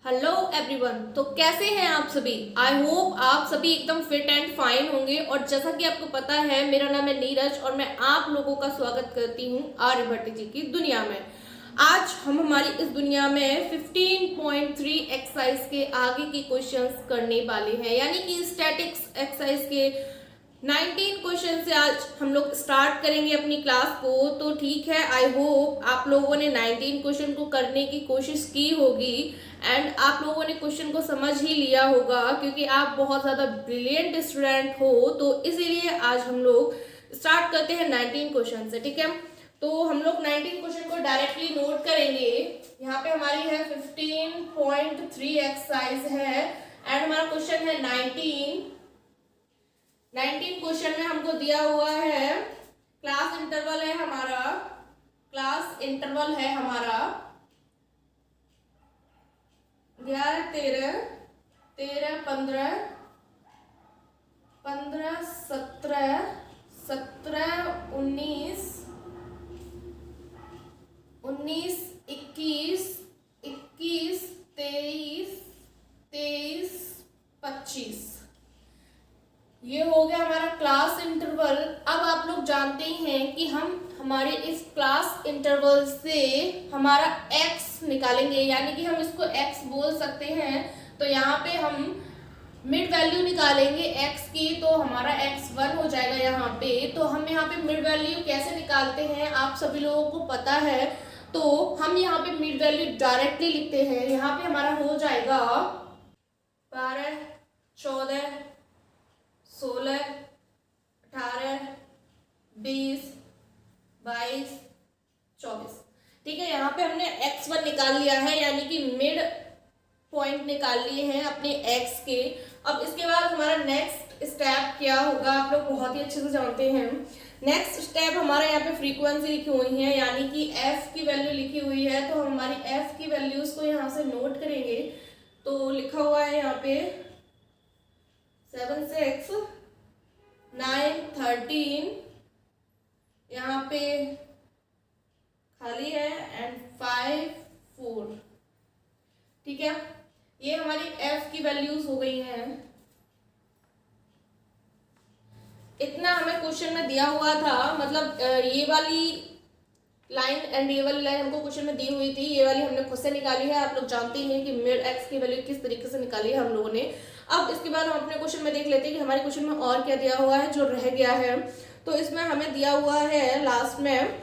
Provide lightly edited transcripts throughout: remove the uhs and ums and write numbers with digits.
Hello everyone. तो कैसे हैं आप सभी। आई होप आप सभी एकदम फिट एंड फाइन होंगे। और जैसा कि आपको पता है, मेरा नाम है नीरज और मैं आप लोगों का स्वागत करती हूं आर्यभट्ट जी की दुनिया में। आज हम हमारी इस दुनिया में 15.3 एक्सरसाइज के आगे के क्वेश्चंस करने वाले हैं, यानी कि स्टैटिक्स एक्सरसाइज के 19 क्वेश्चन से आज हम लोग स्टार्ट करेंगे अपनी क्लास को। तो ठीक है, आई होप आप लोगों ने 19 क्वेश्चन को करने की कोशिश की होगी एंड आप लोगों ने क्वेश्चन को समझ ही लिया होगा, क्योंकि आप बहुत ज़्यादा ब्रिलियंट स्टूडेंट हो। तो इसीलिए आज हम लोग स्टार्ट करते हैं 19 क्वेश्चन से। ठीक है, तो हम लोग 19 क्वेश्चन को डायरेक्टली नोट करेंगे। यहाँ पे हमारी है 15.3 एक्सरसाइज है एंड हमारा क्वेश्चन है 19 क्वेश्चन में हमको दिया हुआ है क्लास इंटरवल है हमारा 11 13 13 15 15 17 17 19 19 21 21 23 23 25। ये हो गया हमारा क्लास इंटरवल। अब आप लोग जानते ही हैं कि हम हमारे इस क्लास इंटरवल से हमारा x निकालेंगे, यानी कि हम इसको x बोल सकते हैं। तो यहाँ पे हम मिड वैल्यू निकालेंगे x की, तो हमारा x 1 हो जाएगा यहाँ पे। तो हम यहाँ पे मिड वैल्यू कैसे निकालते हैं आप सभी लोगों को पता है। तो हम यहाँ पे मिड वैल्यू डायरेक्टली लिखते हैं। यहाँ पे हमारा हो जाएगा 12 14 16 18 20 22 24। ठीक है, यहाँ पे हमने x1 निकाल लिया है, यानी कि मिड पॉइंट निकाल लिए हैं अपने x के। अब इसके बाद हमारा नेक्स्ट स्टेप क्या होगा आप लोग बहुत ही अच्छे से जानते हैं। नेक्स्ट स्टेप हमारा यहाँ पे फ्रीक्वेंसी लिखी हुई है, यानी कि f की वैल्यू लिखी हुई है। तो हम हमारी f की वैल्यूज को यहाँ से नोट करेंगे। तो लिखा हुआ है यहाँ पे 7 6 9 13, यहाँ पे खाली है एंड 5 4। ठीक है, ये हमारी f की वैल्यूज हो गई हैं। इतना हमें क्वेश्चन में दिया हुआ था, मतलब ये वाली लाइन एंड ये वाली लाइन हमको क्वेश्चन में दी हुई थी। ये वाली हमने खुद से निकाली है। आप लोग जानते हैं कि मिड x की वैल्यू किस तरीके से निकाली है हम लोगों ने। अब इसके बाद हम अपने क्वेश्चन में देख लेते हैं कि हमारे क्वेश्चन में और क्या दिया हुआ है जो रह गया है। तो इसमें हमें दिया हुआ है लास्ट में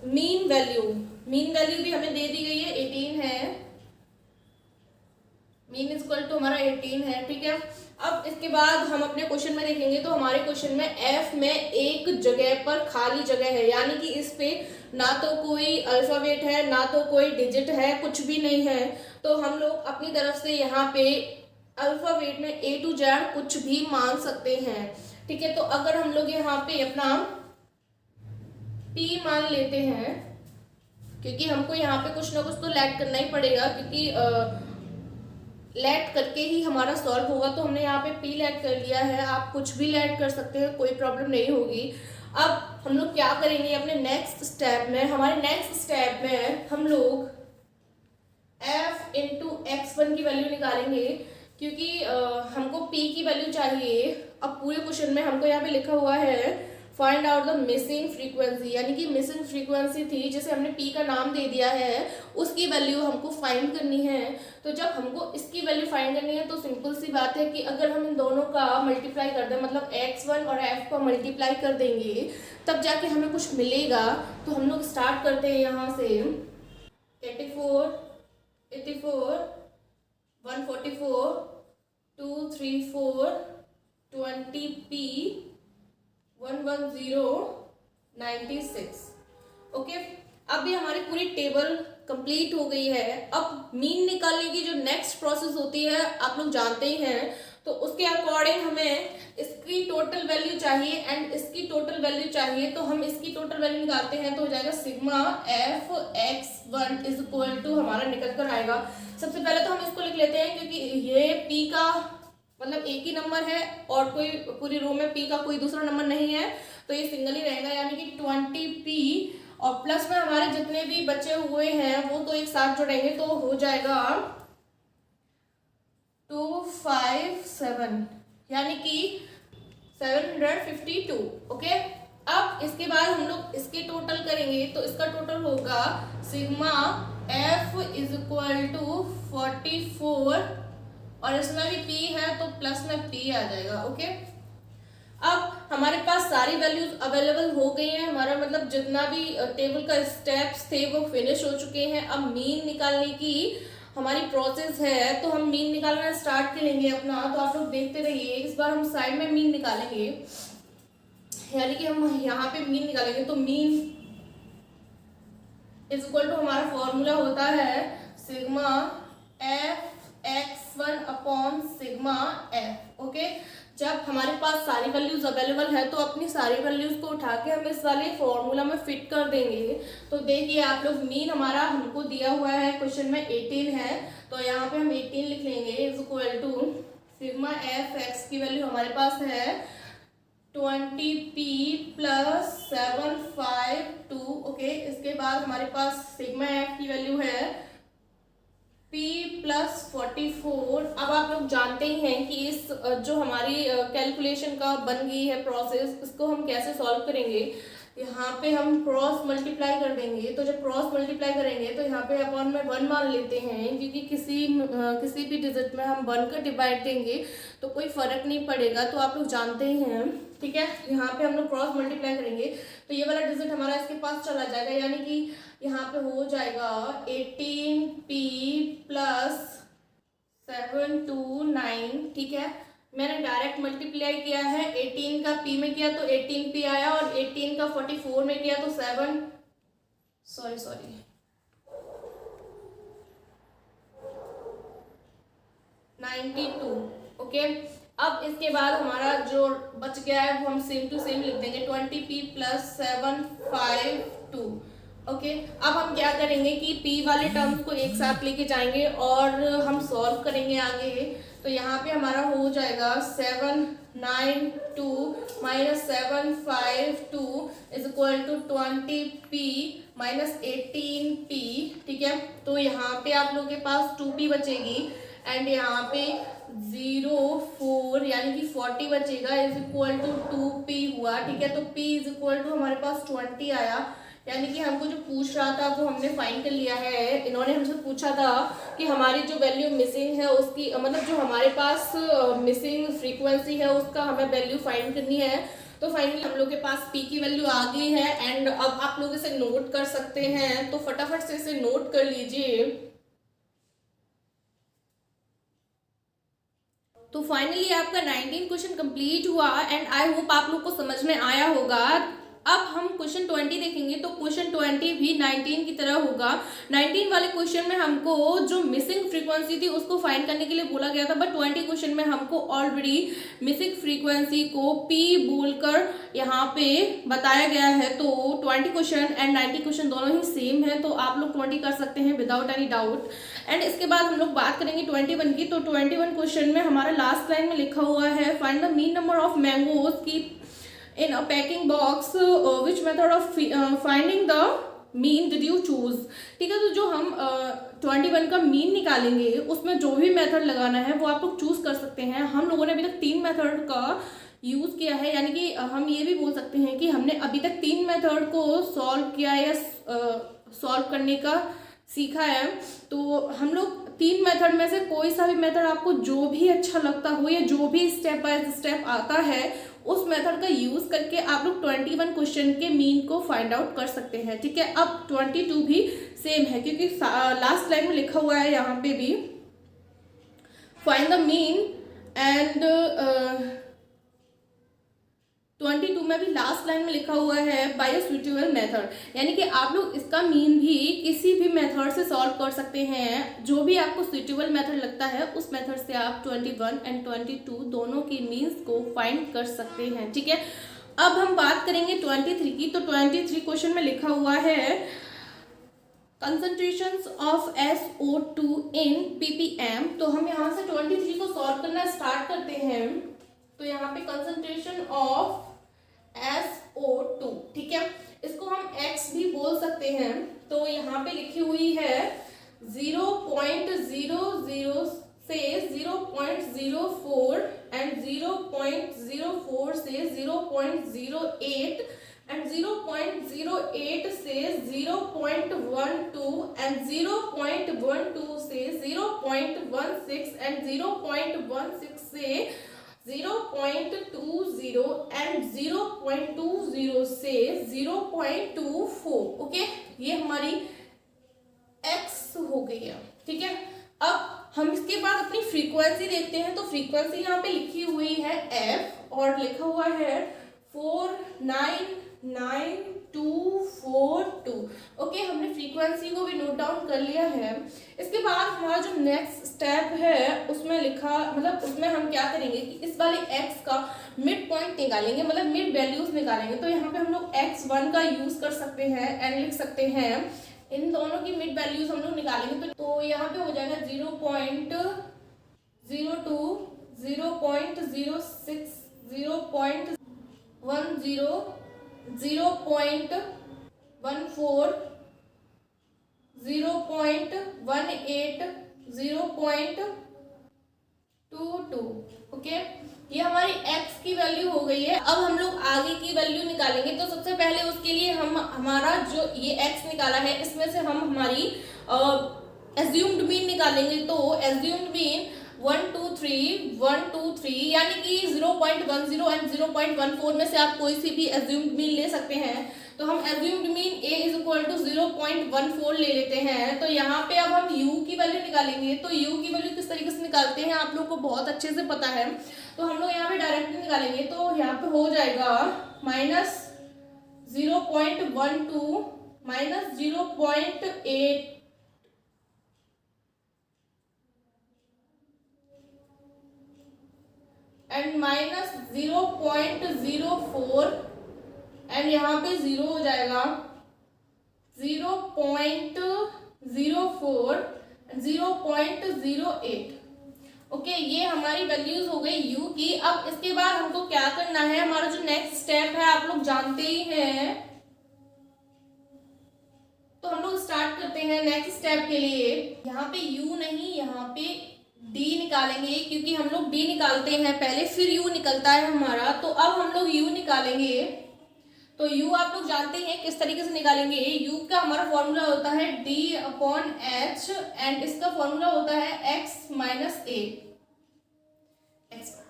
मीन वैल्यू भी हमें दे दी गई है 18 है। मीन इक्वल टू हमारा 18 है। ठीक है, अब इसके बाद हम अपने क्वेश्चन में देखेंगे। तो हमारे क्वेश्चन में f में एक जगह पर खाली जगह है, यानी कि इस पे ना तो कोई अल्फाबेट है ना तो कोई डिजिट है, कुछ भी नहीं है। तो हम लोग अपनी तरफ से यहाँ पे अल्फाबेट में A to Z कुछ भी मान सकते हैं। ठीक है, तो अगर हम लोग यहाँ पे अपना P मान लेते हैं, क्योंकि हमको यहाँ पे कुछ ना कुछ तो लेट करना ही पड़ेगा, क्योंकि लेट करके ही हमारा सॉल्व होगा। तो हमने यहाँ पे P लेट कर लिया है। आप कुछ भी लेट कर सकते हैं, कोई प्रॉब्लम नहीं होगी। अब हम लोग क्या करेंगे अपने नेक्स्ट स्टेप में। हमारे नेक्स्ट स्टेप में हम लोग f इंटू x1 की वैल्यू निकालेंगे, क्योंकि हमको P की वैल्यू चाहिए। अब पूरे क्वेश्चन में हमको यहाँ पे लिखा हुआ है find out the missing frequency, यानी कि मिसिंग फ्रीक्वेंसी थी जिसे हमने P का नाम दे दिया है, उसकी वैल्यू हमको फाइंड करनी है। तो जब हमको इसकी वैल्यू फाइंड करनी है तो सिंपल सी बात है कि अगर हम इन दोनों का मल्टीप्लाई कर दें, मतलब x1 और f को मल्टीप्लाई कर देंगे, तब जाके हमें कुछ मिलेगा। तो हम लोग स्टार्ट करते हैं यहाँ से 84 84 144 234 20p 110 96। ओके, अब ये हमारी पूरी टेबल कंप्लीट हो गई है। अब मीन निकालने की जो नेक्स्ट प्रोसेस होती है आप लोग जानते ही हैं। तो उसके अकॉर्डिंग हमें इसकी टोटल वैल्यू चाहिए एंड इसकी टोटल वैल्यू चाहिए। तो हम इसकी टोटल वैल्यू निकालते हैं, तो हो जाएगा sigma f x1 is equal to हमारा निकल कर आएगा। सबसे पहले तो हम इसको लिख लेते हैं, क्योंकि ये p का मतलब एक ही नंबर है और कोई पूरी रो में p का कोई दूसरा नंबर नहीं है, तो ये सिंगल ही रहेगा, यानी कि 20p और प्लस में हमारे जितने भी बचे हुए हैं वो तो एक साथ जोड़ेंगे तो हो जाएगा 257 यानी कि 752। ओके, अब इसके बाद हम लोग इसके टोटल करेंगे तो इसका टोटल होगा sigma F is equal to 44 और इसमें भी पी है तो प्लस में पी आ जाएगा। ओके, अब हमारे पास सारी वैल्यूज अवेलेबल हो गई हैं, हमारा मतलब जितना भी टेबल का स्टेप्स थे वो फिनिश हो चुके हैं। अब मीन निकालने की हमारी प्रोसेस है, तो हम मीन निकालना स्टार्ट करेंगे अपना। तो आप लोग देखते रहिए, इस बार हम साइड में मीन निकालेंगे, यानी कि हम यहाँ पे मीन निकालेंगे। तो मीन इज इक्वल टू हमारा फॉर्मूला होता है sigma F x1 upon sigma F. Okay, जब हमारे पास सारी वैल्यूज अवेलेबल है तो अपनी सारी वैल्यूज को उठा के हम इस वाले फॉर्मूला में फिट कर देंगे। तो देखिए आप लोग, मीन हमारा हमको दिया हुआ है क्वेश्चन में 18 है, तो यहाँ पे हम 18 लिख लेंगे is equal to sigma F X की वैल्यू हमारे पास है 20p प्लस 752। ओके, इसके बाद हमारे पास सिग्मा एफ की वैल्यू है p प्लस 44। अब आप लोग जानते ही हैं कि इस जो हमारी कैलकुलेशन का बन गई है प्रोसेस, इसको हम कैसे सॉल्व करेंगे। यहाँ पे हम क्रॉस मल्टीप्लाई कर देंगे, तो जब क्रॉस मल्टीप्लाई करेंगे तो यहाँ पे अपॉन में 1 मान लेते हैं, क्योंकि किसी भी डिजिट में हम 1 का डिवाइड देंगे तो कोई फर्क नहीं पड़ेगा, तो आप लोग जानते ही हैं। ठीक है, यहाँ पे हम लोग क्रॉस मल्टीप्लाई करेंगे तो ये वाला डिजिट हमारा इसके पास चला जाएगा, यानी कि यहाँ पे हो जाएगा 18p प्लस 729। ठीक है, मैंने डायरेक्ट मल्टीप्लाई किया है, 18 का p में किया तो 18p आया और 18 का 44 में किया तो 92। ओके, अब इसके बाद हमारा जो बच गया है वो हम सेम टू सेम लिख देंगे 20p प्लस 752। ओके, अब हम क्या करेंगे कि p वाले टर्म्स को एक साथ लेके जाएंगे और हम सॉल्व करेंगे आगे। तो यहाँ पे हमारा हो जाएगा 792 minus 752 is equal to 20p minus 18p। ठीक है, तो यहाँ पे आप लोगों के पास 2p बचेगी एंड यहाँ पे 04 यानी कि 40 बचेगा इज इक्वल टू 2p हुआ। ठीक है, तो p इज इक्वल टू हमारे पास 20 आया, यानी कि हमको जो पूछ रहा था वो हमने फाइंड कर लिया है। इन्होंने हमसे पूछा था कि हमारी जो वैल्यू मिसिंग है उसकी मतलब जो हमारे पास मिसिंग फ्रीक्वेंसी है उसका हमें वैल्यू फाइंड करनी है। तो फाइनली हम लोग के पास p की वैल्यू आ गई है एंड अब आप लोग इसे नोट कर सकते हैं, तो फटाफट से इसे नोट कर लीजिए। तो फाइनली आपका 19 क्वेश्चन कंप्लीट हुआ एंड आई होप आप लोग को समझ में आया होगा। अब हम क्वेश्चन 20 देखेंगे, तो क्वेश्चन 20 भी 19 की तरह होगा। 19 वाले क्वेश्चन में हमको जो मिसिंग फ्रीक्वेंसी थी उसको फाइंड करने के लिए बोला गया था, बट 20 क्वेश्चन में हमको ऑलरेडी मिसिंग फ्रीक्वेंसी को p बोलकर यहाँ पे बताया गया है। तो 20 क्वेश्चन एंड 90 क्वेश्चन दोनों ही सेम है, तो आप लोग 20 कर सकते हैं विदाउट एनी डाउट। एंड इसके बाद हम लोग बात करेंगे 21 की। तो 21 क्वेश्चन में हमारा लास्ट लाइन में लिखा हुआ है find the mean number of mangoes की in a packing box, which method of finding the mean did you choose। ठीक है, तो जो हम 21 का मीन निकालेंगे उसमें जो भी मेथड लगाना है वो आप लोग चूज कर सकते हैं। हम लोगों ने अभी तक 3 मेथड का यूज किया है, यानी कि हम ये भी बोल सकते हैं कि हमने अभी तक 3 मेथड को सॉल्व किया या सॉल्व करने का सीखा है। तो हम लोग 3 मेथड में से कोई सा भी मेथड आपको जो भी अच्छा लगता हो या जो भी स्टेप बाय स्टेप आता है उस मेथड का यूज करके आप लोग 21 क्वेश्चन के मीन को फाइंड आउट कर सकते हैं। ठीक है, अब 22 भी सेम है क्योंकि लास्ट लाइन में लिखा हुआ है यहाँ पे भी फाइंड द मीन एंड 22 में भी लास्ट लाइन में लिखा हुआ है बाय अ सुटेबल मेथड, यानी कि आप लोग इसका मीन भी किसी भी मेथड से सॉल्व कर सकते हैं। जो भी आपको सुटेबल मेथड लगता है उस मेथड से आप 21 एंड 22 दोनों के मीन्स को फाइंड कर सकते हैं। ठीक है, अब हम बात करेंगे 23 की। तो 23 क्वेश्चन में लिखा हुआ है concentrations of SO2 in ppm। तो हम यहाँ से 23 को सॉल्व करना स्टार्ट करते हैं। तो यहाँ पे कंसंट्रेशन ऑफ SO2, ठीक है, इसको हम X भी बोल सकते हैं। तो यहाँ पे लिखी हुई है 0.00 से 0.00 0.04 एंड 0.04 से 0.08 एंड 0.08 से 0.12 एंड 0.12 से 0.16 एंड 0.16 से 0.20 एंड 0.20 से 0.24। ओके, ये हमारी x हो गई है। ठीक है, अब हम इसके बाद अपनी फ्रीक्वेंसी देखते हैं। तो फ्रीक्वेंसी यहाँ पे लिखी हुई है f और लिखा हुआ है 499242। ओके, हमने फ्रीक्वेंसी को भी नोट डाउन कर लिया है। इसके बाद हमारा जो नेक्स्ट स्टेप है उसमें लिखा, मतलब उसमें हम क्या करेंगे कि इस वाले x का मिड पॉइंट निकालेंगे, मतलब मिड वैल्यूज निकालेंगे। तो यहाँ पे हम लोग x1 का यूज कर सकते हैं एंड लिख सकते हैं, इन दोनों की मिड वैल्यूज हम लोग निकालेंगे। तो यहाँ पे हो जाएगा 0.02, 0.06, 0.10, 0.14, 0.18, 0.22। ओके, ये हमारी x की वैल्यू हो गई है। अब हम लोग आगे की वैल्यू निकालेंगे। तो सबसे पहले उसके लिए हम हमारा जो ये x निकाला है इसमें से हम हमारी एज्यूम्ड मीन निकालेंगे। तो एज्यूम्ड मीन 123 यानी कि 0.10 एंड 0.14 में से आप कोई सी भी एज्यूम्ड मीन ले सकते हैं। तो हम assumed mean a is equal to 0.14 ले लेते हैं। तो यहाँ पे अब हम u की वैल्यू निकालेंगे। तो u की वैल्यू किस तरीके से निकालते हैं आप लोग को बहुत अच्छे से पता है। तो हम लोग यहाँ पे डायरेक्टली निकालेंगे। तो यहाँ पे हो जाएगा -0.12 -0.8 एंड -0.04 एंड यहाँ पे 0 हो जाएगा 0.04 0.08। ओके, ये हमारी वैल्यूज हो गई u की। अब इसके बाद हमको क्या करना है, हमारा जो नेक्स्ट स्टेप है आप लोग जानते ही हैं। तो हम लोग स्टार्ट करते हैं नेक्स्ट स्टेप के लिए। यहाँ पे u नहीं, यहाँ पे d निकालेंगे, क्योंकि हम लोग d निकालते हैं पहले फिर u निकलता है हमारा। तो अब हम लोग u निकालेंगे। तो u आप लोग जानते हैं किस तरीके से निकालेंगे। u का हमारा फॉर्मूला होता है d/h एंड इसका फॉर्मूला होता है x - a।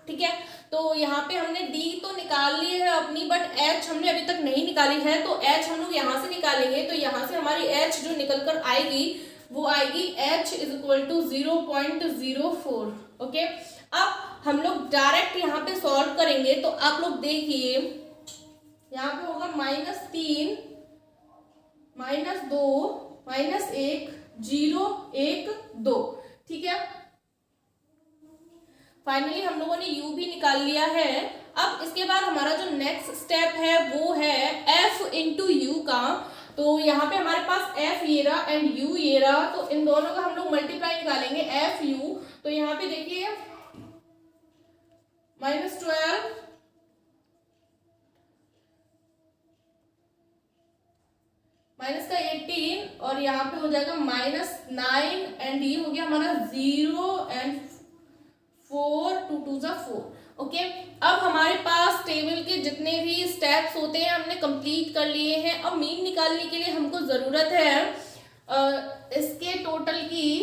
ठीक है, तो यहाँ पे हमने d तो निकाल ली है अपनी, बट h हमने अभी तक नहीं निकाली है। तो h हम लोग यहाँ से निकालेंगे। तो यहाँ से हमारी h जो निकल कर आएगी वो आएगी h is equal to 0.04। Okay, अब हम लोग डायरेक्ट यहाँ पे सॉल्व करेंगे। तो आप लोग देखिए, यहाँ पे होगा -3 -2 -1 0 1 2। ठीक है, फाइनली हम लोगों ने u भी निकाल लिया है। अब इसके बाद हमारा जो नेक्स्ट स्टेप है वो है f इंटू u का। तो यहाँ पे हमारे पास f ये रहा एंड u ये रहा। तो इन दोनों का हम लोग मल्टीप्लाई निकालेंगे f u। तो यहाँ पे देखिए -12 माइनस का 18 और यहाँ पे हो जाएगा -9 एंड ये हो गया हमारा 0 एंड 4 2 2 4। ओके, अब हमारे पास टेबल के जितने भी स्टेप्स होते हैं हमने कंप्लीट कर लिए हैं। अब मीन निकालने के लिए हमको ज़रूरत है इसके टोटल की।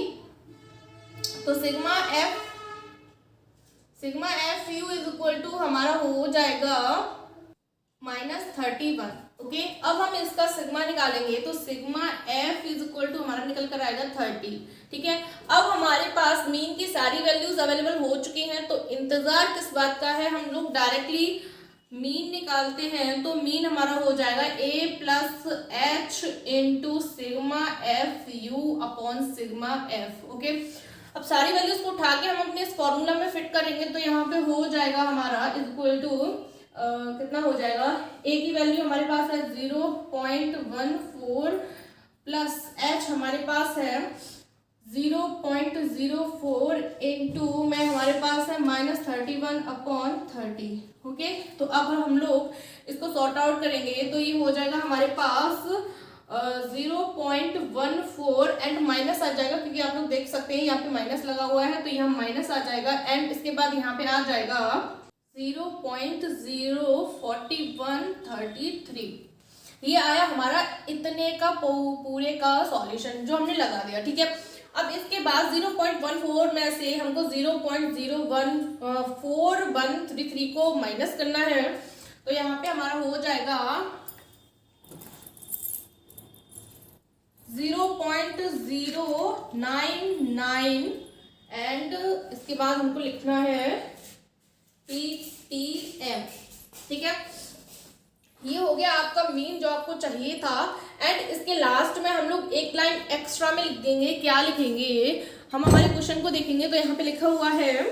तो sigma F U is equal to हमारा हो जाएगा -31। ओके, अब हम इसका सिग्मा निकालेंगे। तो sigma F is equal to हमारा निकल कर आएगा 30। ठीक है, अब हमारे पास मीन की सारी वैल्यूज अवेलेबल हो चुकी हैं। तो इंतजार किस बात का है, हम लोग डायरेक्टली मीन निकालते हैं। तो मीन हमारा हो जाएगा a + h into sigma F U upon sigma F. Okay, अब सारी वैल्यूज को उठा के हम अपने इस फॉर्मूला में फिट करेंगे। तो यहाँ पे हो जाएगा हमारा इक्वल टू कितना हो जाएगा, a की वैल्यू हमारे पास है 0.14 प्लस h हमारे पास है 0.04 इंटू में हमारे पास है -31/30। ओके, तो अब हम लोग इसको सॉर्ट आउट करेंगे। तो ये हो जाएगा हमारे पास 0.14 एंड माइनस आ जाएगा, क्योंकि आप लोग देख सकते हैं यहाँ पे माइनस लगा हुआ है, तो यहाँ माइनस आ जाएगा एंड इसके बाद यहाँ पे आ जाएगा 0.04133। ये आया हमारा इतने का पूरे का सॉल्यूशन जो हमने लगा दिया, ठीक है। अब इसके बाद 0.14 में से हमको 0.01433 को माइनस करना है, तो यहाँ पे हमारा हो जाएगा 0.099 एंड इसके बाद हमको लिखना है PTM, ठीक है। ये हो गया आपका मीन जो आपको चाहिए था। एंड इसके लास्ट में हम लोग एक लाइन एक्स्ट्रा में लिख देंगे। क्या लिखेंगे, हम हमारे क्वेश्चन को देखेंगे तो यहाँ पे लिखा हुआ है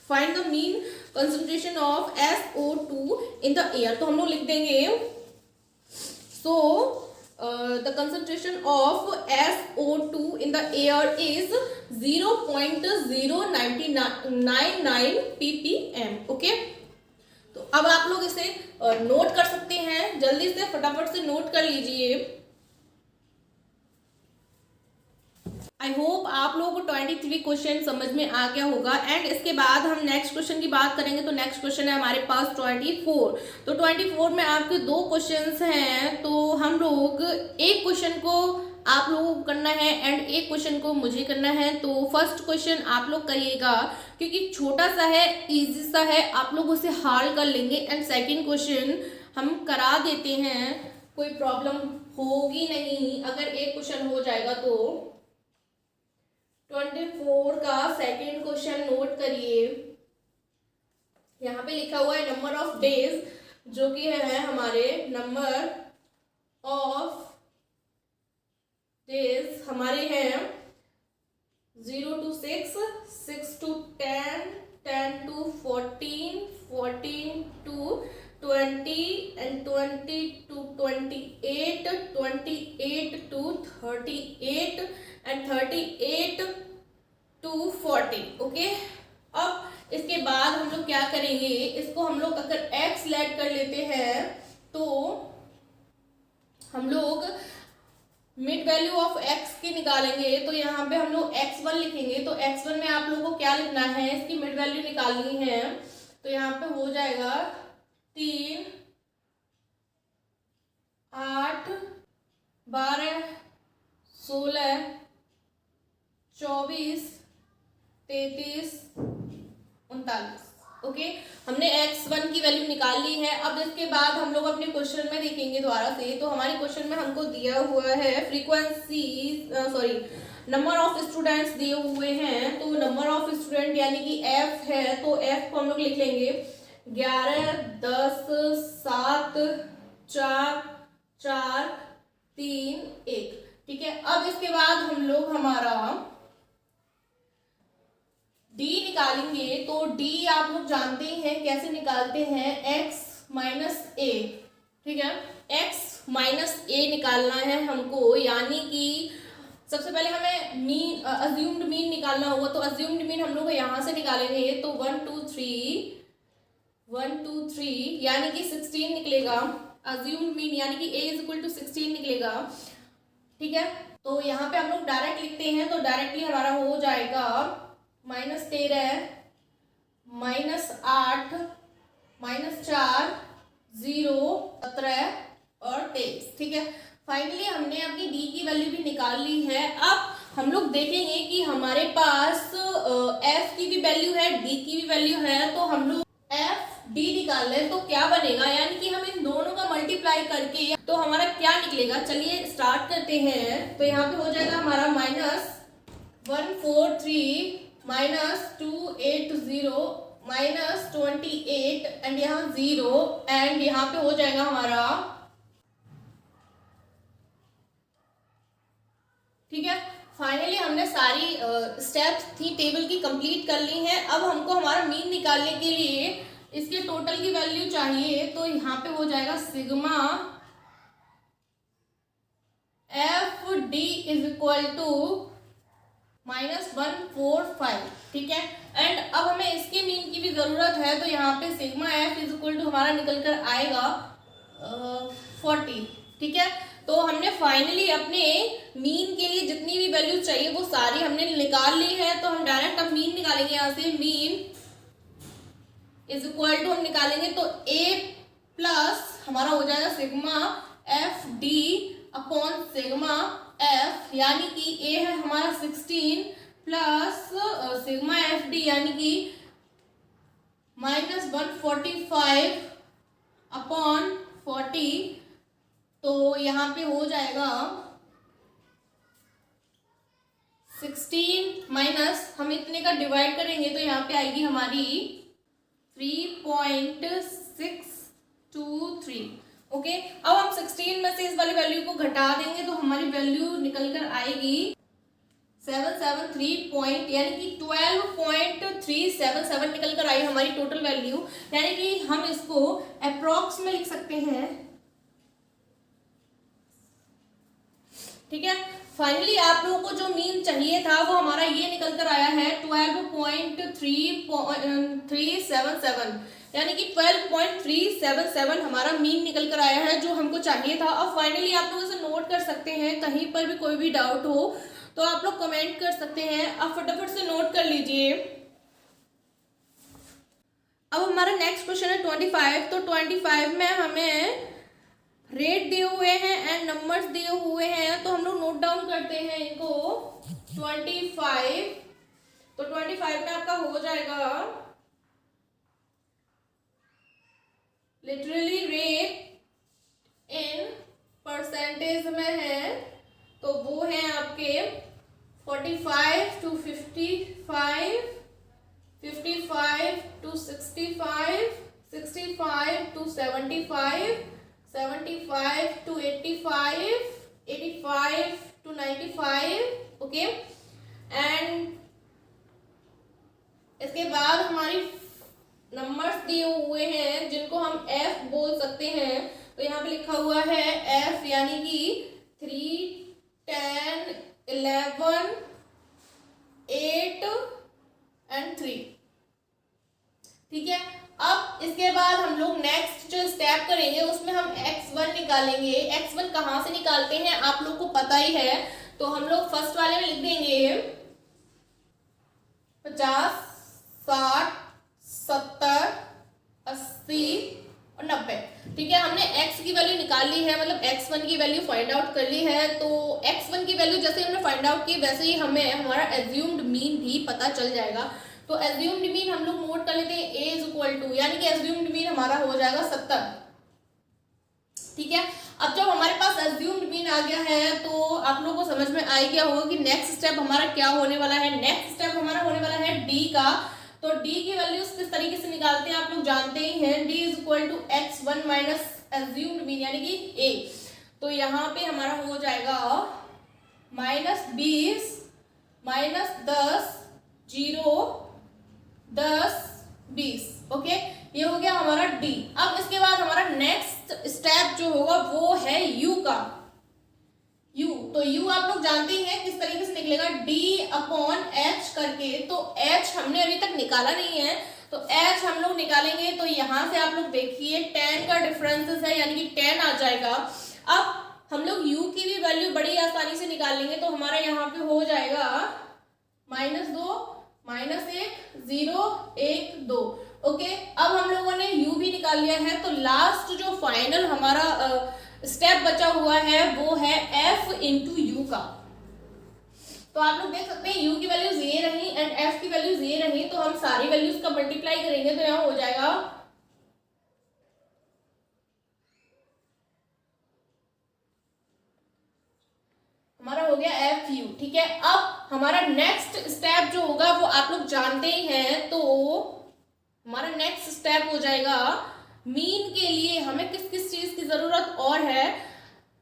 find the mean concentration of SO2 in the air. तो हम लोग लिख देंगे so the concentration of SO2 in the air is 0.099 ppm, okay. तो अब आप लोग इसे नोट कर सकते हैं, जल्दी से फटाफट से नोट कर लीजिए। आई होप आप लोगों को 23 क्वेश्चन समझ में आ गया होगा। एंड इसके बाद हम नेक्स्ट क्वेश्चन की बात करेंगे, तो नेक्स्ट क्वेश्चन है हमारे पास 24। तो 24 में आपके 2 क्वेश्चंस हैं, तो हम लोग एक क्वेश्चन को आप लोगों को करना है एंड एक क्वेश्चन को मुझे करना है। तो फर्स्ट क्वेश्चन आप लोग करिएगा, क्योंकि छोटा सा है, इजी सा है, आप लोग उसे हल कर लेंगे। एंड सेकंड क्वेश्चन हम करा देते हैं, कोई प्रॉब्लम होगी नहीं अगर एक क्वेश्चन हो जाएगा तो। 24 का सेकंड क्वेश्चन नोट करिए। यहाँ पे लिखा हुआ है नंबर ऑफ डेज, जो कि है हमारे नंबर ऑफ डेज हमारे हैं 0 to 6, 6 to 10, 10 to 14, 14 to 20 and 20 to 28, 28 to 38 and 38 to 40, okay. अब इसके बाद हम लोग क्या करेंगे, इसको हम लोग अगर x लेट कर लेते हैं तो हम लोग मिड वैल्यू ऑफ x की निकालेंगे। तो यहाँ पे हम लोग x1 लिखेंगे। तो x1 में आप लोगों को क्या लिखना है, इसकी मिड वैल्यू निकालनी है। तो यहाँ पे हो जाएगा 3, 8, 12, 16, 24, 33, 39, ओके। हमने x1 की वैल्यू निकाल ली है। अब इसके बाद हम लोग अपने क्वेश्चन में देखेंगे दोबारा से। तो हमारे क्वेश्चन में हमको दिया हुआ है नंबर ऑफ स्टूडेंट्स दिए हुए हैं। तो नंबर ऑफ स्टूडेंट यानी कि f है, तो f को हम लोग लिख लेंगे 11, 10, 7, 4, 4, 3, 1, ठीक है। अब इसके बाद हम लोग हमारा d निकालेंगे। तो d आप लोग जानते हैं कैसे निकालते हैं, x माइनस a, ठीक है। x माइनस a निकालना है हमको, यानी कि सबसे पहले हमें मीन अज्यूम्ड मीन निकालना होगा। तो अज्यूम्ड मीन हम लोग यहाँ से निकालेंगे। तो 1 2 3 यानी कि 16 निकलेगा। अज्यूम्ड मीन यानी कि a इज इक्वल टू 16 निकलेगा, ठीक है। तो यहाँ पे हम लोग डायरेक्ट लिखते हैं। तो डायरेक्टली हमारा हो जाएगा -13, -8, -4, 0, 17 और 23, ठीक है। फाइनली हमने अपनी d की वैल्यू भी निकाल ली है। अब हम लोग देखेंगे कि हमारे पास f की भी वैल्यू है, d की भी वैल्यू है। तो हम लोग f d निकाल रहे हैं, तो क्या बनेगा, यानी कि हम इन दोनों का मल्टीप्लाई करके तो हमारा क्या निकलेगा। चलिए स्टार्ट करते हैं। तो यहाँ पे हो जाएगा हमारा -143 -280 -28 एंड यहाँ 0 एंड यहाँ पे हो जाएगा हमारा, ठीक है। फाइनली हमने सारी स्टेप्स थी टेबल की कंप्लीट कर ली हैं। अब हमको हमारा मीन निकालने के लिए इसके टोटल की वैल्यू चाहिए। तो यहाँ पे हो जाएगा sigma F D is equal to -145, ठीक है। एंड अब हमें इसके मीन की भी जरूरत है। तो यहाँ पे sigma F is equal to हमारा निकल कर आएगा 40, ठीक है। तो हमने फाइनली अपने मीन के लिए जितनी भी वैल्यू चाहिए वो सारी हमने निकाल ली है। तो हम डायरेक्ट अब मीन निकालेंगे, यहाँ से मीन इज इक्वल टू हम निकालेंगे तो a प्लस हमारा हो जाएगा sigma F d upon sigma F, यानी कि a है हमारा 16 प्लस सिग्मा एफ डी यानी कि -145 अपॉन 40। तो यहाँ पे हो जाएगा 16 माइनस हम इतने का डिवाइड करेंगे तो यहाँ पे आएगी हमारी 3.623। ओके, अब हम 16 में से इस वाली वैल्यू को घटा देंगे तो हमारी वैल्यू निकल कर आएगी 773 यानी कि 12.377 निकल कर आई हमारी टोटल वैल्यू। यानी कि हम इसको अप्रॉक्स में लिख सकते हैं। ठीक है, फाइनली आप लोगों को जो मीन चाहिए था वो हमारा ये निकल कर आया है 12.377, यानी कि 12.377 हमारा मीन निकल कर आया है जो हमको चाहिए था। अब फाइनली आप लोग इसे नोट कर सकते हैं, कहीं पर भी कोई भी डाउट हो तो आप लोग कमेंट कर सकते हैं। आप फटाफट से नोट कर लीजिए। अब हमारा नेक्स्ट क्वेश्चन है 25। तो 25 में हमें रेट दिए हुए हैं एंड नंबर्स दिए हुए हैं, तो हम लोग नोट डाउन करते हैं इनको। 25, तो 25 में आपका हो जाएगा लिटरली रेट इन परसेंटेज में है, तो वो है आपके 45 to 55, 55 to 65, 65 to 75, 75 to 85, 85 to 95। Okay, and इसके बाद हमारी नंबर्स दिए हुए हैं जिनको हम f बोल सकते हैं। तो यहाँ पे लिखा हुआ है f यानी कि 3, 10, 11, 8 एंड 3। ठीक है, अब इसके बाद हम लोग नेक्स्ट जो स्टेप करेंगे उसमें हम x1 निकालेंगे। x1 कहाँ से निकालते हैं आप लोग को पता ही है, तो हम लोग फर्स्ट वाले में लिख देंगे 50, 60, 70, 80 और 90। ठीक है, हमने x की वैल्यू निकाल ली है, मतलब x1 की वैल्यू फाइंड आउट कर ली है। तो x1 की वैल्यू जैसे हमने फाइंड आउट की वैसे ही हमें हमारा एज्यूम्ड मीन भी पता चल जाएगा। तो एज्यूम्ड मीन हम लोग नोट कर लेते हैं a इज इक्वल टू, यानी कि एज्यूम्ड मीन हमारा हो जाएगा 70। ठीक है, अब जब हमारे पास एज्यूम्ड मीन आ गया है तो आप लोगों को समझ में आ गया होगा कि नेक्स्ट स्टेप हमारा क्या होने वाला है। नेक्स्ट स्टेप हमारा होने वाला है d का। तो d की वैल्यूज किस तरीके से निकालते हैं आप लोग जानते ही हैं। d is equal to x1 minus assumed mean यानी कि a। तो यहाँ पे हमारा हो जाएगा -20 -10 0 10 20। ओके, ये हो गया हमारा d। अब इसके बाद हमारा नेक्स्ट स्टेप जो होगा वो है u का। u, तो u आप लोग जानते ही हैं किस तरीके से निकलेगा, d अपॉन h करके। तो h हमने अभी तक निकाला नहीं है, तो h हम लोग निकालेंगे। तो यहाँ से आप लोग देखिए 10 का डिफरेंसेस है यानी कि 10 आ जाएगा। अब हम लोग u की भी वैल्यू बड़ी आसानी से निकाल लेंगे। तो हमारा यहाँ पे हो जाएगा -2 -1 0 1 2। ओके, अब हम लोगों ने u भी निकाल लिया है। तो लास्ट जो फाइनल हमारा स्टेप बचा हुआ है वो है f इंटू यू का। तो आप लोग देख सकते हैं u की वैल्यूज ये रही एंड f की वैल्यूज ये रही, तो हम सारी वैल्यूज का मल्टीप्लाई करेंगे तो यहाँ हो जाएगा हमारा हो गया fu। ठीक है, अब हमारा नेक्स्ट स्टेप जो होगा वो आप लोग जानते ही हैं। तो हमारा नेक्स्ट स्टेप हो जाएगा मीन के लिए हमें किस किस चीज की जरूरत और है,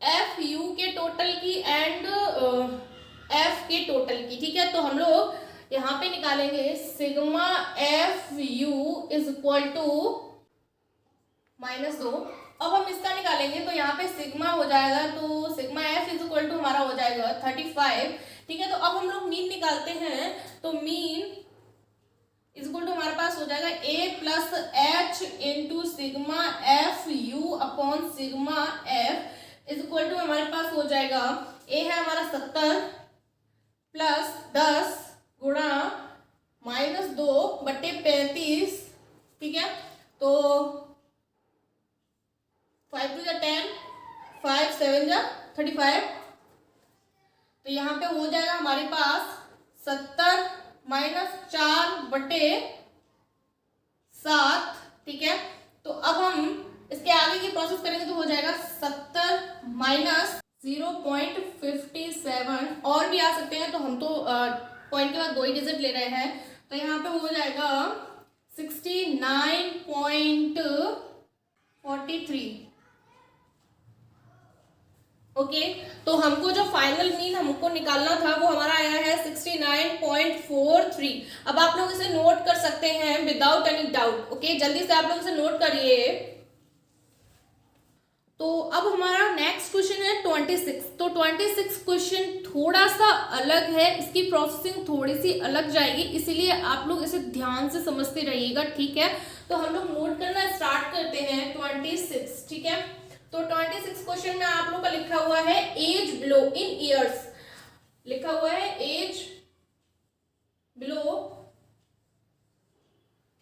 एफ यू के टोटल की एंड एफ के टोटल की। ठीक है, तो हम लोग यहाँ पे निकालेंगे sigma F U is equal to -2। अब हम इसका निकालेंगे तो यहाँ पे सिग्मा हो जाएगा, तो sigma F is equal to हमारा हो जाएगा 35। ठीक है, तो अब हम लोग मीन निकालते हैं। तो मीन इज इक्वल टू हमारे पास हो जाएगा a plus H into sigma F U upon sigma F is equal to हमारे पास हो जाएगा, ए है हमारा 70 प्लस 10 गुणा -2/35, ठीक है। तो 5 2 10, 5 7 35, तो यहाँ पे हो जाएगा हमारे पास 70 - 4/7, ठीक है। तो अब हम इसके आगे की प्रोसेस करेंगे तो हो जाएगा 70 - 0.57, और भी आ सकते हैं, तो हम तो पॉइंट के बाद 2 ही डिजिट ले रहे हैं, तो यहाँ पे हो जाएगा 69.43। ओके, तो हमको जो फाइनल मीन हमको निकालना था वो हमारा आया है 69.43। अब आप लोग इसे नोट कर सकते हैं विदाउट एनी डाउट। ओके, जल्दी से आप लोग इसे नोट करिए। तो अब हमारा नेक्स्ट क्वेश्चन है 26। तो 26 क्वेश्चन थोड़ा सा अलग है, इसकी प्रोसेसिंग थोड़ी सी अलग जाएगी, इसीलिए आप लोग इसे ध्यान से समझते रहिएगा, ठीक है। तो हम लोग नोट करना स्टार्ट करते हैं 26, ठीक है। तो 26 क्वेश्चन में आप लोग का लिखा हुआ है एज बिलो इन ईयर्स, लिखा हुआ है एज बिलो,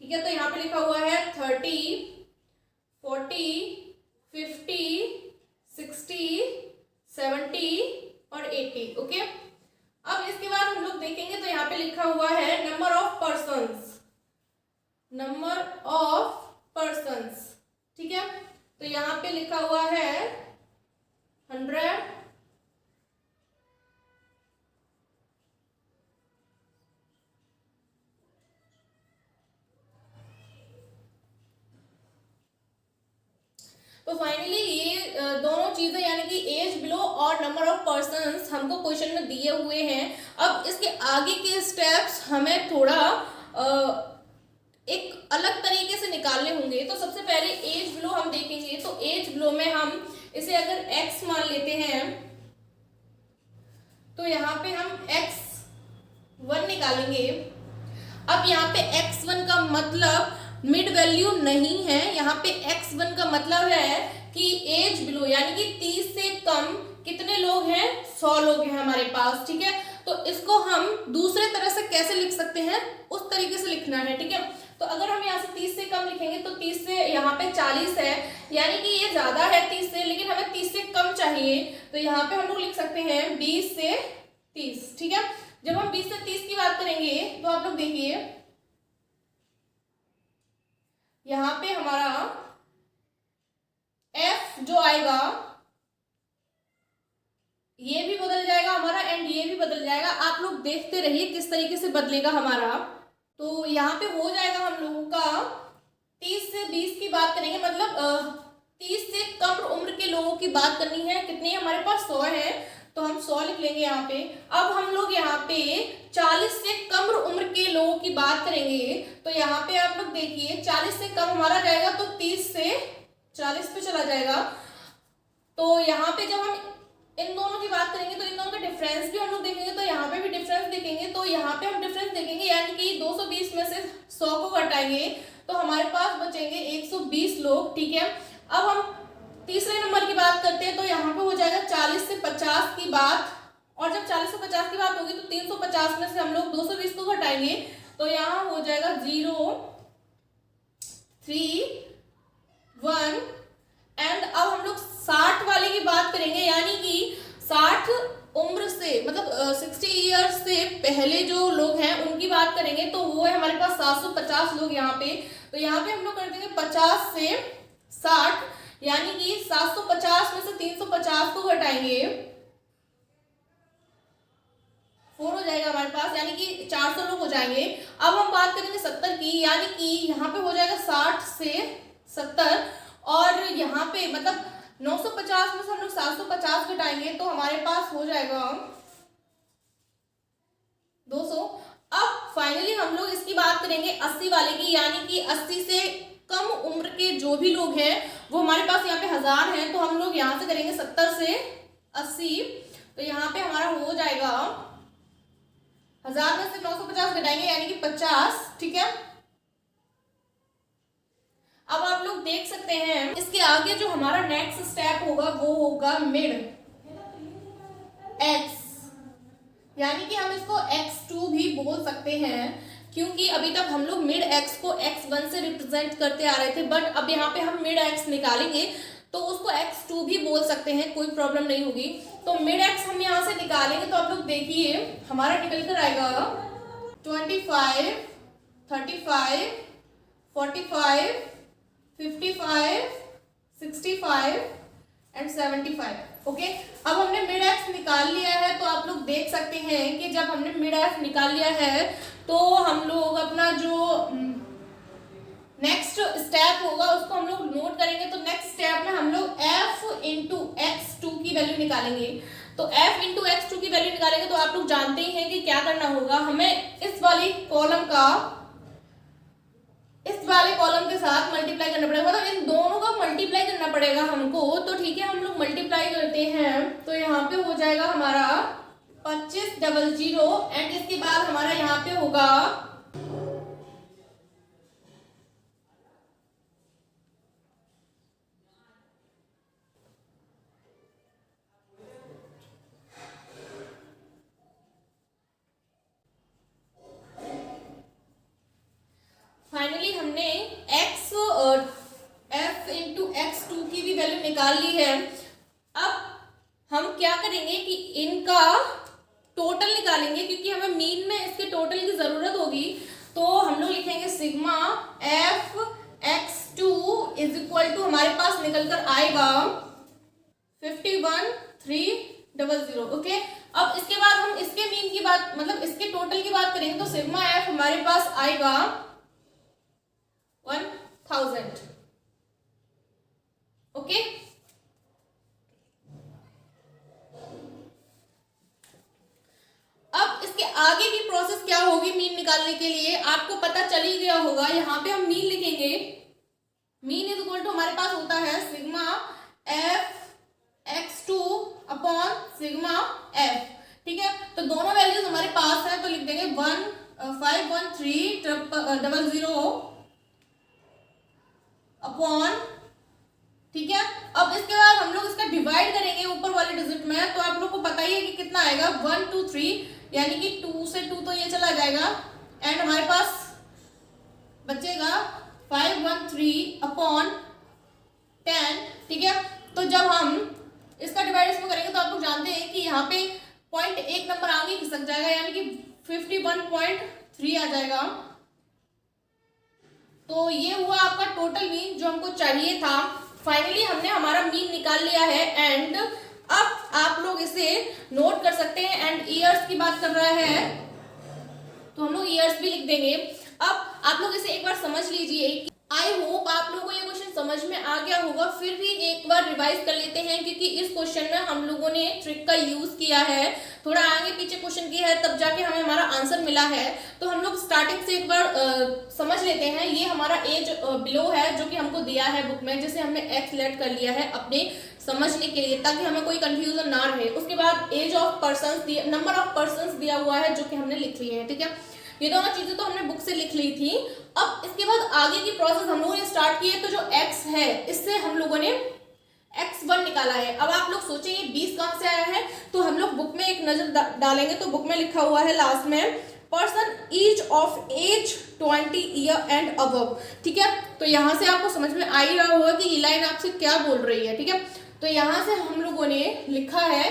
ठीक है। तो यहाँ पे लिखा हुआ है 30, 40, 50, 60, 70 और 80। ओके, अब इसके बाद हम लोग देखेंगे तो यहाँ पे लिखा हुआ है number of persons, number of persons, ठीक है। तो यहाँ पे लिखा हुआ है 100, तो फाइनली ये दोनों चीजें यानी कि एज बिलो और नंबर ऑफ पर्सन्स हमको क्वेश्चन में दिए हुए हैं। अब इसके आगे के स्टेप्स हमें थोड़ा एक अलग तरीके से निकालने होंगे। तो सबसे पहले एज बिलो हम देखेंगे, तो एज बिलो में हम इसे अगर x मान लेते हैं तो यहाँ पे हम x1 निकालेंगे। अब यहाँ पे x1 का मतलब मिड वैल्यू नहीं है, यहाँ पे x1 का मतलब है कि एज बिलो यानी कि 30 से कम कितने लोग हैं, 100 लोग हैं हमारे पास, ठीक है। तो इसको हम दूसरे तरह से कैसे लिख सकते हैं, उस तरीके से लिखना है, ठीक है। तो अगर हम यहाँ से 30 से कम लिखेंगे तो 30 से यहाँ पे 40 है, यानी कि ये ज्यादा है 30 से, लेकिन हमें 30 से कम चाहिए, तो यहाँ पे हम लोग लिख सकते हैं 20 से 30, ठीक है। जब हम 20 से 30 की बात करेंगे तो आप लोग देखिए यहाँ पे हमारा f जो आएगा ये भी बदल जाएगा हमारा एंड ये भी बदल जाएगा। आप लोग देखते रहिए किस तरीके से बदलेगा हमारा। तो यहाँ पे हो जाएगा हम लोगों का 30 से 20 की बात करेंगे, मतलब 30 से कम उम्र के लोगों की बात करनी है। कितने हमारे पास 100 है, तो हम 100 लिख लेंगे यहाँ पे। अब हम लोग यहाँ पे 40 से कम उम्र के लोगों की बात करेंगे, तो यहाँ पे आप लोग देखिए 40 से कम हमारा जाएगा तो 30 से 40 पे चला जाएगा। तो यहाँ पे जब हम इन दोनों की बात करेंगे तो इन दोनों का डिफरेंस भी हम लोग देखेंगे, तो यहाँ पे भी डिफरेंस देखेंगे। तो यहाँ पे हम डिफरेंस देखेंगे यानी कि 220 में से 100 को घटाएंगे तो हमारे पास बचेंगे 120 लोग, ठीक है। अब हम तीसरे नंबर की बात करते हैं, तो यहाँ पे हो जाएगा 40 से 50 की बात, और जब 40 से 50 की बात होगी तो 350 में से हम लोग 220 को घटाएंगे, तो यहाँ हो जाएगा 0 3 1। एंड अब हम लोग 60 वाले की बात करेंगे, यानी कि 60 उम्र से मतलब 60 ईयर्स से पहले जो लोग हैं उनकी बात करेंगे, तो वो है हमारे पास 750 लोग यहाँ पे। तो यहाँ पे हम लोग कर देंगे 50 से 60, यानी कि 750 में से 350 को घटाएंगे 4 हो जाएगा हमारे पास, यानी कि 400 लोग हो जाएंगे। अब हम बात करेंगे 70 की, यानी कि यहाँ पे हो जाएगा 60 से 70, और यहाँ पे मतलब 950 में से हम लोग 750 घटाएंगे तो हमारे पास हो जाएगा 200। अब फाइनली हम लोग इसकी बात करेंगे 80 वाले की, यानी कि 80 से कम उम्र के जो भी लोग हैं वो हमारे पास यहाँ पे 1000 हैं, तो हम लोग यहाँ से करेंगे 70 से 80, तो यहाँ पे हमारा हो जाएगा 1000 में से 950 घटाएंगे यानी कि 50, ठीक है। अब आप लोग देख सकते हैं इसके आगे जो हमारा नेक्स्ट स्टेप होगा वो होगा मिड x, यानी कि हम इसको x2 भी बोल सकते हैं, क्योंकि अभी तक हम लोग मिड x को x1 से रिप्रेजेंट करते आ रहे थे, बट अब यहाँ पे हम मिड x निकालेंगे तो उसको x2 भी बोल सकते हैं, कोई प्रॉब्लम नहीं होगी। तो मिड x हम यहाँ से निकालेंगे तो आप लोग देखिए हमारा निकल कर आएगा 25, 35, 45, 55, 65 एंड 75। ओके, अब हमने मिड एक्स निकाल लिया है तो आप लोग देख सकते हैं कि जब हमने मिड एक्स निकाल लिया है तो हम लोग अपना जो नेक्स्ट स्टेप होगा उसको हम लोग नोट करेंगे। तो नेक्स्ट स्टेप में हम लोग f इंटू x2 की वैल्यू निकालेंगे। तो f इंटू x2 की वैल्यू निकालेंगे तो आप लोग जानते ही हैं कि क्या करना होगा, हमें इस वाली कॉलम के साथ मल्टीप्लाई करना पड़ेगा, मतलब इन दोनों का मल्टीप्लाई करना पड़ेगा हमको। तो ठीक है, हम लोग मल्टीप्लाई करते हैं तो यहाँ पे हो जाएगा हमारा 2500 एंड इसके बाद हमारा यहाँ पे होगा फाइनली हमने x और f इंटू x2 की भी वैल्यू निकाल ली है। अब हम क्या करेंगे कि इनका टोटल निकालेंगे, क्योंकि हमें मीन में इसके टोटल की जरूरत होगी। तो हम लोग लिखेंगे sigma f x2 is equal to हमारे पास निकल कर आएगा 51,300। ओके, अब इसके बाद हम इसके मीन की बात, मतलब इसके टोटल की बात करेंगे तो सिग्मा f हमारे पास आएगा 1000। ओके, अब इसके आगे की प्रोसेस क्या होगी मीन निकालने के लिए, आपको पता चल ही गया होगा। यहाँ पे हम मीन लिखेंगे, मीन इज इक्वल टू हमारे पास होता है sigma f x2 upon sigma f। ठीक है, तो दोनों वैल्यूज हमारे पास है तो लिख देंगे 51,300 अपॉन, ठीक है। अब इसके बाद हम लोग इसका डिवाइड करेंगे ऊपर वाले डिजिट में, तो आप लोग को पता ही है कि कितना आएगा 1 2 3, यानी कि 2 से 2 तो ये चला जाएगा एंड हमारे पास बचेगा 513 अपॉन 10। ठीक है, तो जब हम इसका डिवाइड इसमें करेंगे तो आप लोग जानते हैं कि यहाँ पे पॉइंट एक नंबर आगे खिसक जाएगा, यानी कि 51.3 आ जाएगा। तो ये हुआ आपका टोटल मीन जो हमको चाहिए था। फाइनली हमने हमारा मीन निकाल लिया है एंड अब आप लोग इसे नोट कर सकते हैं। एंड ईयर्स की बात कर रहा है तो हम लोग ईयर्स भी लिख देंगे। अब आप लोग इसे एक बार समझ लीजिए। आई होप आप लोगों को ये क्वेश्चन समझ में आ गया होगा, फिर भी एक बार रिवाइज कर लेते हैं क्योंकि इस क्वेश्चन में हम लोगों ने ट्रिक का यूज किया है, थोड़ा आगे पीछे क्वेश्चन किया है तब जाके हमें हमारा आंसर मिला है। तो हम लोग स्टार्टिंग से एक बार समझ लेते हैं। ये हमारा एज बिलो है जो कि हमको दिया है बुक में, जिसे हमने एक्स लेट कर लिया है अपने समझने के लिए ताकि हमें कोई कंफ्यूजन ना रहे। उसके बाद age of person, number of person दिया हुआ है जो कि हमने लिख लिए हैं। ठीक है, ये दोनों चीजें तो हमने बुक से लिख ली थी। अब इसके बाद आगे की प्रोसेस हम लोगों ने स्टार्ट की है। तो जो x है इससे हम लोगों ने x1 निकाला है। अब आप लोग सोचेंगे 20 कहां से आया है, तो हम लोग बुक में एक नजर डालेंगे तो बुक में लिखा हुआ है लास्ट में person each of age 20 year and above. ठीक है, तो यहाँ से आपको समझ में आ ही रहा होगा कि ये लाइन आपसे क्या बोल रही है। ठीक है, तो यहाँ से हम लोगों ने लिखा है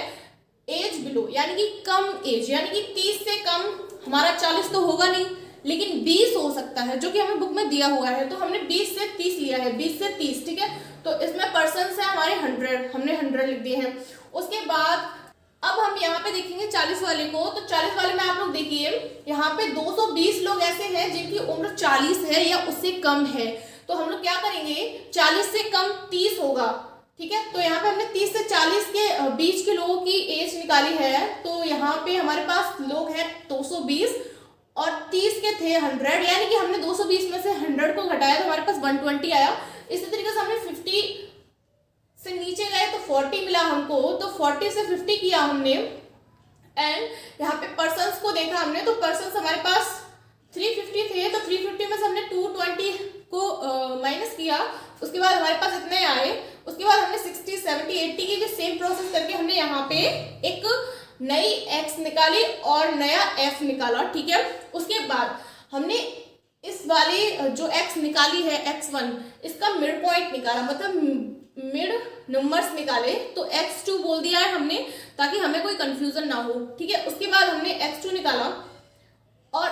एज बिलो, यानी कि कम एज, यानी कि 30 से कम। हमारा 40 तो होगा नहीं लेकिन 20 हो सकता है जो कि हमें बुक में दिया हुआ है। तो हमने 20 से 30 लिया है, 20 से 30। ठीक है, तो इसमें पर्सन है हमारे 100, हमने 100 लिख दिए हैं। उसके बाद अब हम यहाँ पे देखेंगे 40 वाले को। तो 40 वाले में आप लोग देखिए यहाँ पे 220 लोग ऐसे हैं जिनकी उम्र 40 है या उससे कम है। तो हम लोग क्या करेंगे, 40 से कम 30 होगा। ठीक है, तो यहाँ पे हमने 30 से 40 के बीच के लोगों की एज निकाली है। तो यहाँ पे हमारे पास लोग हैं 220 और 30 के थे 100, यानी कि हमने 220 में से 100 को घटाया तो हमारे पास 120 आया। इसी तरीके से हमने 50 से नीचे गए तो 40 मिला हमको, तो 40 से 50 किया हमने। एंड यहाँ पे पर्सन्स को देखा हमने, तो पर्सन्स हमारे पास 350 थे, तो 350 में से हमने 220 को माइनस किया, उसके बाद हमारे पास इतने आए। उसके बाद हमने 60, 70, 80 की भी सेम प्रोसेस करके हमने यहाँ पे एक नई x निकाली और नया f निकाला, ठीक है। उसके बाद हमने इस वाली जो x निकाली है x1, इसका मिड पॉइंट निकाला, मतलब मिड नंबर्स निकाले, तो x2 बोल दिया है हमने ताकि हमें कोई कंफ्यूजन ना हो, ठीक है। उसके बाद हमने x2 निकाला और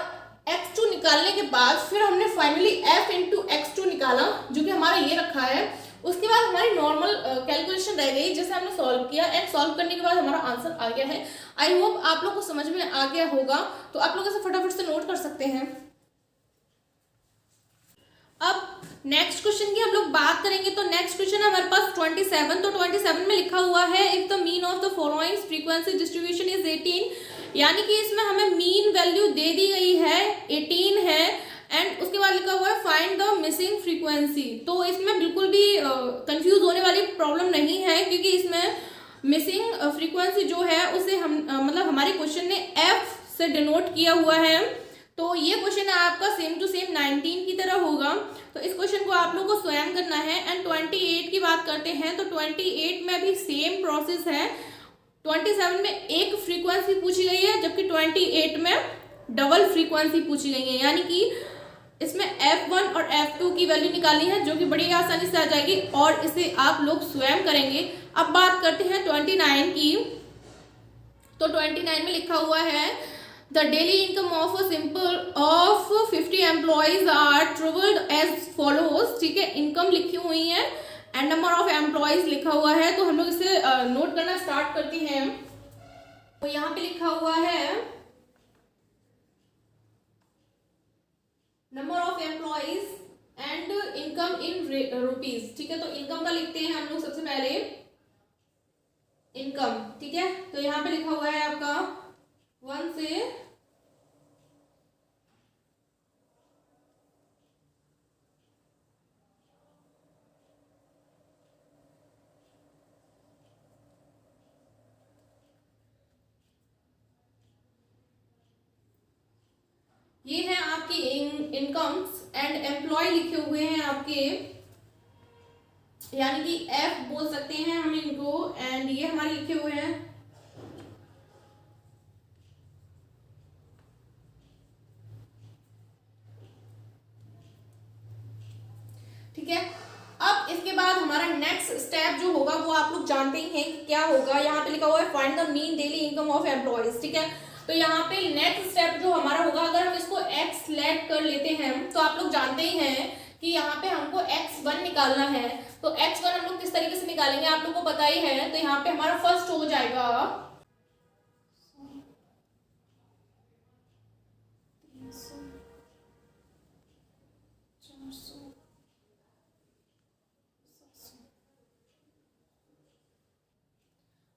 x2 निकालने के बाद फिर हमने फाइनली f इंटू x2 निकाला, जो कि हमारा ये रखा है। उसके बाद हमारी नॉर्मल कैलकुलेशन रह गई जिसे हमने सॉल्व किया, एंड सॉल्व करने के बाद हमारा आंसर आ गया है। आई होप आप लोग को समझ में आ गया होगा, तो आप लोग इसे फटाफट से नोट कर सकते हैं। अब नेक्स्ट क्वेश्चन की हम लोग बात करेंगे, तो नेक्स्ट क्वेश्चन है हमारे पास 27। तो 27 में लिखा हुआ है if the mean of the following frequency distribution is 18, यानी कि इसमें हमें मीन वैल्यू दे दी गई है 18 है, एंड उसके बाद लिखा हुआ है फाइंड द मिसिंग फ्रीक्वेंसी। तो इसमें बिल्कुल भी कंफ्यूज होने वाली प्रॉब्लम नहीं है, क्योंकि इसमें मिसिंग फ्रीक्वेंसी जो है उसे हम मतलब हमारे क्वेश्चन ने एफ से डिनोट किया हुआ है। तो ये क्वेश्चन आपका सेम टू सेम 19 की तरह होगा, तो इस क्वेश्चन को आप लोगों को स्वयं करना है। एंड 28 की बात करते हैं, तो 28 में भी सेम प्रोसेस है। 27 में एक फ्रीक्वेंसी पूछी गई है, जबकि 28 में डबल फ्रीक्वेंसी पूछी गई है, यानी कि इसमें F1 और F2 की वैल्यू निकालनी है, जो कि बड़ी आसानी से आ जाएगी और इसे आप लोग स्वयं करेंगे। अब बात करते हैं 29 की, तो 29 में लिखा हुआ है the daily income of a simple of 50 employees are travelled as follows, ठीक है। इनकम लिखी हुई है एंड नंबर ऑफ एम्प्लॉयज लिखा हुआ है, तो हम लोग इसे नोट करना स्टार्ट करते हैं। तो यहाँ पे लिखा हुआ है number of employees and income in rupees, ठीक है। तो इनकम का लिखते हैं हम लोग सबसे पहले, इनकम, ठीक है। तो यहाँ पे लिखा हुआ है आपका 1 से ये है आपकी इनकम्स एंड एम्प्लॉय लिखे हुए हैं आपके, यानी कि एफ बोल सकते हैं हम इनको, एंड ये हमारे लिखे हुए हैं ठीक है। अब इसके बाद हमारा नेक्स्ट स्टेप जो होगा वो आप लोग जानते ही हैं कि क्या होगा। यहाँ पे लिखा हुआ है find the mean daily income of employees, ठीक है। तो यहाँ पे नेक्स्ट स्टेप जो हमारा होगा, अगर हम इसको x लेट कर लेते हैं, तो आप लोग जानते ही हैं कि यहाँ पे हमको x1 निकालना है। तो x1 हम लोग किस तरीके से निकालेंगे आप लोग को पता ही है। तो यहाँ पे हमारा फर्स्ट हो जाएगा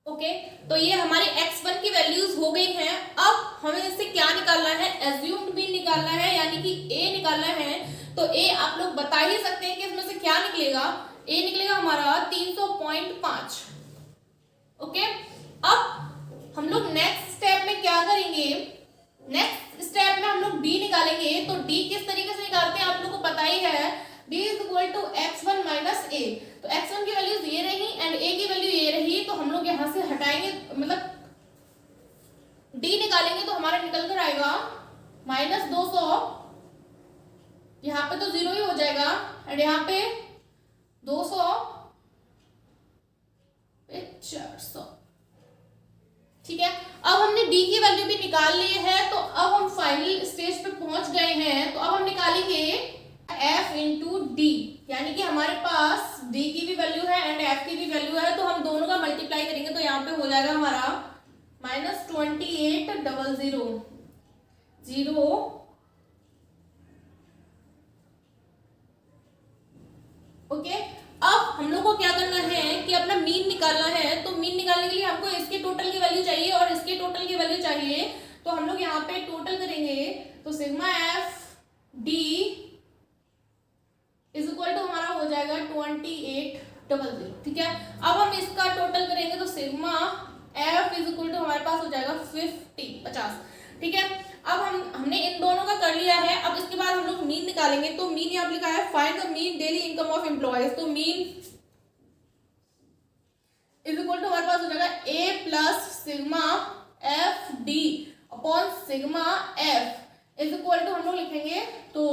ओके। तो ये हमारी x1 की वैल्यूज हो गई हैं। अब हमें इससे क्या निकालना है, एज्यूम्ड मीन निकालना है, यानी कि a निकालना है। तो a आप लोग बता ही सकते हैं कि इसमें से क्या निकलेगा। a निकलेगा हमारा 300.5, ओके। अब हम लोग नेक्स्ट स्टेप में क्या करेंगे, नेक्स्ट स्टेप में हम लोग d निकालेंगे। तो d किस तरीके से निकालते हैं आप लोग को पता ही है, d is equal to x1 minus a। तो x1 की वैल्यूज ये रही एंड a की वैल्यू ये रही, तो हम लोग यहाँ से हटाएंगे, मतलब d निकालेंगे तो हमारा निकल कर आएगा -200, यहाँ पे तो 0 ही हो जाएगा, एंड यहाँ पे 200 पे 400, ठीक है। अब हमने d की वैल्यू भी निकाल ली है, तो अब हम फाइनल स्टेज पे पहुंच गए हैं। तो अब हम निकालेंगे f इंटू डी, यानी कि हमारे पास d की भी वैल्यू है एंड f की भी वैल्यू है, तो हम दोनों का मल्टीप्लाई करेंगे। तो यहाँ पे हो जाएगा हमारा -2800 ओके। अब हम लोग को क्या करना है कि अपना मीन निकालना है। तो मीन निकालने के लिए हमको इसके टोटल की वैल्यू चाहिए और इसके टोटल की वैल्यू चाहिए। तो हम लोग यहाँ पे टोटल करेंगे, तो sigma F D is equal to हमारा हो जाएगा 2800, ठीक है। अब हम इसका टोटल करेंगे, तो sigma F is equal to हमारे पास हो जाएगा 50, ठीक है। अब हमने इन दोनों का कर लिया है। अब इसके बाद हम लोग मीन निकालेंगे तो मीन यहाँ लिखा है find the mean daily income of employees, तो मीन इज इक्वल टू हमारे पास हो जाएगा A plus sigma F d upon sigma F is equal to हम लोग लिखेंगे तो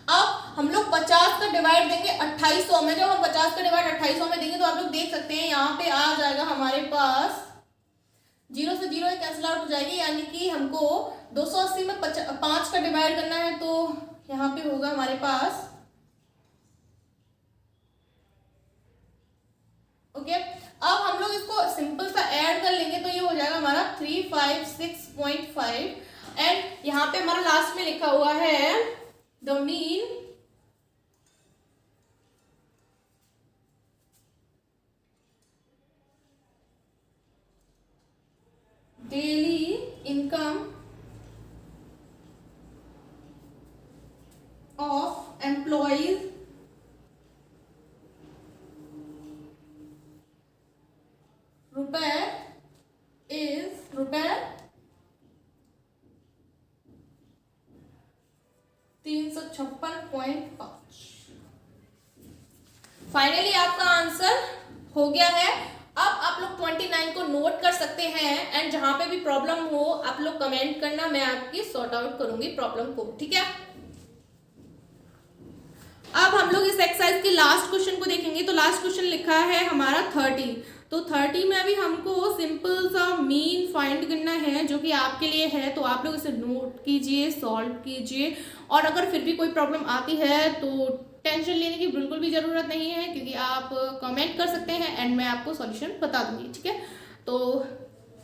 अब हम लोग 50 का डिवाइड देंगे 2800 में। जब हम 50 का डिवाइड 2800 में देंगे तो आप लोग देख सकते हैं यहाँ पे आ जाएगा हमारे पास 0 से 0 कैंसिल आउट हो जाएगी, यानी कि हमको 280 में 5 का डिवाइड करना है, तो यहाँ पे होगा हमारे पास ओके। अब हम लोग इसको सिंपल सा ऐड कर लेंगे तो ये हो जाएगा हमारा 356.5 एंड यहाँ पे हमारा लास्ट में लिखा हुआ है the mean daily income of employees रुपए is रुपए 356.5। फाइनली आपका आंसर हो गया है। अब आप लोग 29 को नोट कर सकते हैं एंड जहां पे भी प्रॉब्लम हो आप लोग कमेंट करना, मैं आपकी सॉर्ट आउट करूंगी प्रॉब्लम को, ठीक है। अब हम लोग इस एक्सरसाइज के लास्ट क्वेश्चन को देखेंगे, तो लास्ट क्वेश्चन लिखा है हमारा 30, तो 30 में अभी हमको सिंपल सा मीन फाइंड करना है जो कि आपके लिए है, तो आप लोग इसे नोट कीजिए, सॉल्व कीजिए और अगर फिर भी कोई प्रॉब्लम आती है तो टेंशन लेने की बिल्कुल भी ज़रूरत नहीं है क्योंकि आप कमेंट कर सकते हैं एंड मैं आपको सॉल्यूशन बता दूंगी, ठीक है। तो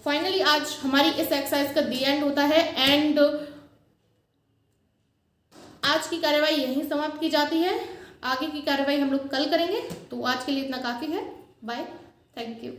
फाइनली आज हमारी इस एक्सरसाइज का दी एंड होता है एंड आज की कार्यवाही यहीं समाप्त की जाती है। आगे की कार्यवाही हम लोग कल करेंगे, तो आज के लिए इतना काफ़ी है। Bye, thank you.